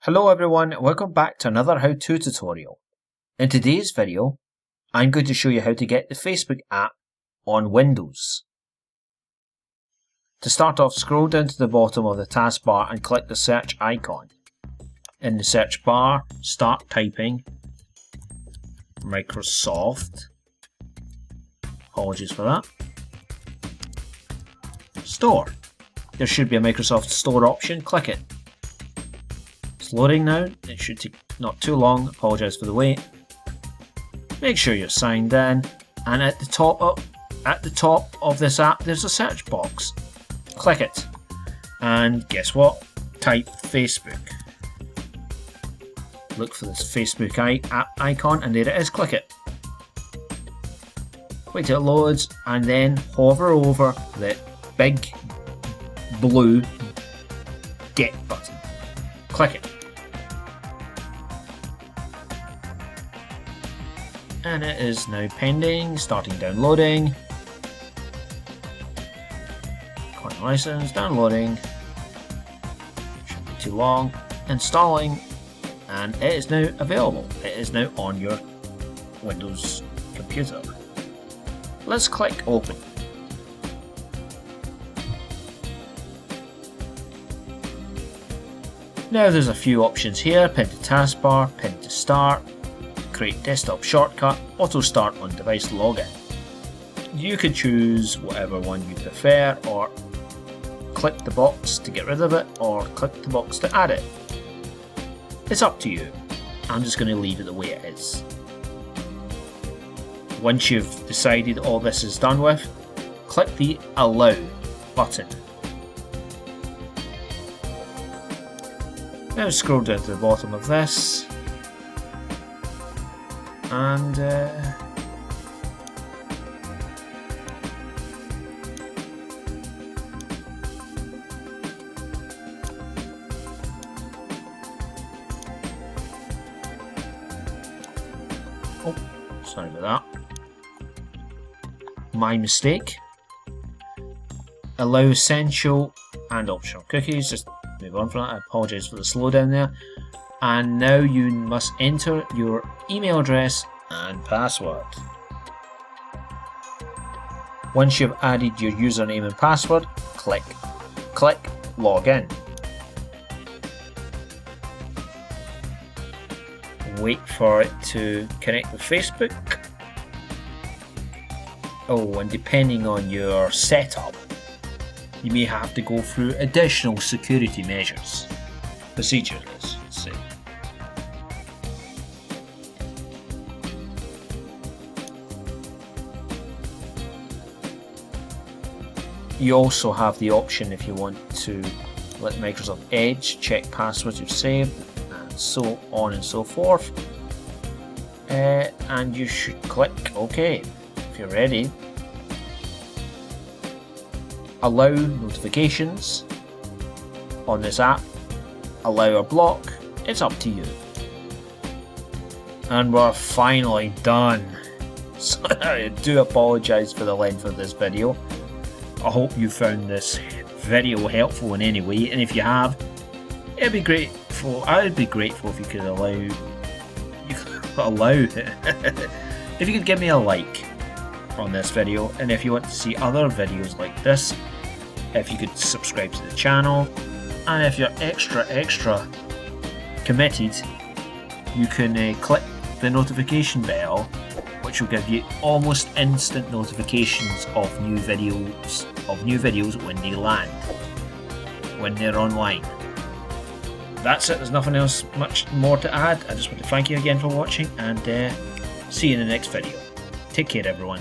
Hello everyone, welcome back to another how-to tutorial. In today's video, I'm going to show you how to get the Facebook app on Windows. To start off, scroll down to the bottom of the taskbar and click the search icon. In the search bar, start typing Microsoft. Apologies for that. Store. There should be a Microsoft Store option, click it. It's loading now, it should take not too long, apologise for the wait. Make sure you're signed in, and at the top of this app there's a search box. Click it, and guess what? Type Facebook. Look for this Facebook app icon, and there it is, click it. Wait till it loads, and then hover over the big blue Get button. Click it. And it is now pending, starting downloading. Client license, downloading. Shouldn't be too long. Installing, and it is now available. It is now on your Windows computer. Let's click open. Now there's a few options here: pin to taskbar, pin to start, create desktop shortcut, auto start on device login. You could choose whatever one you prefer, or click the box to get rid of it, or click the box to add it. It's up to you. I'm just going to leave it the way it is. Once you've decided all this is done with, click the Allow button. Now scroll down to the bottom of this, and oh, sorry about that. My mistake. Allow essential and optional cookies. Just move on from that. I apologise for the slowdown there. And now you must enter your email address and password. Once you've added your username and password, click Login. Wait for it to connect with Facebook. Oh, and depending on your setup, you may have to go through additional security procedures, let's say. You also have the option, if you want to let Microsoft Edge check passwords you've saved, and so on and so forth. And you should click OK if you're ready. Allow notifications on this app, allow or block, it's up to you. And we're finally done. So I do apologise for the length of this video. I hope you found this video helpful in any way, and if you have, I would be grateful if you could if you could give me a like on this video, and if you want to see other videos like this, if you could subscribe to the channel, and if you're extra committed, you can click the notification bell, which will give you almost instant notifications of new videos when they land, when they're online. That's it, there's nothing else much more to add. I just want to thank you again for watching, and see you in the next video. Take care everyone.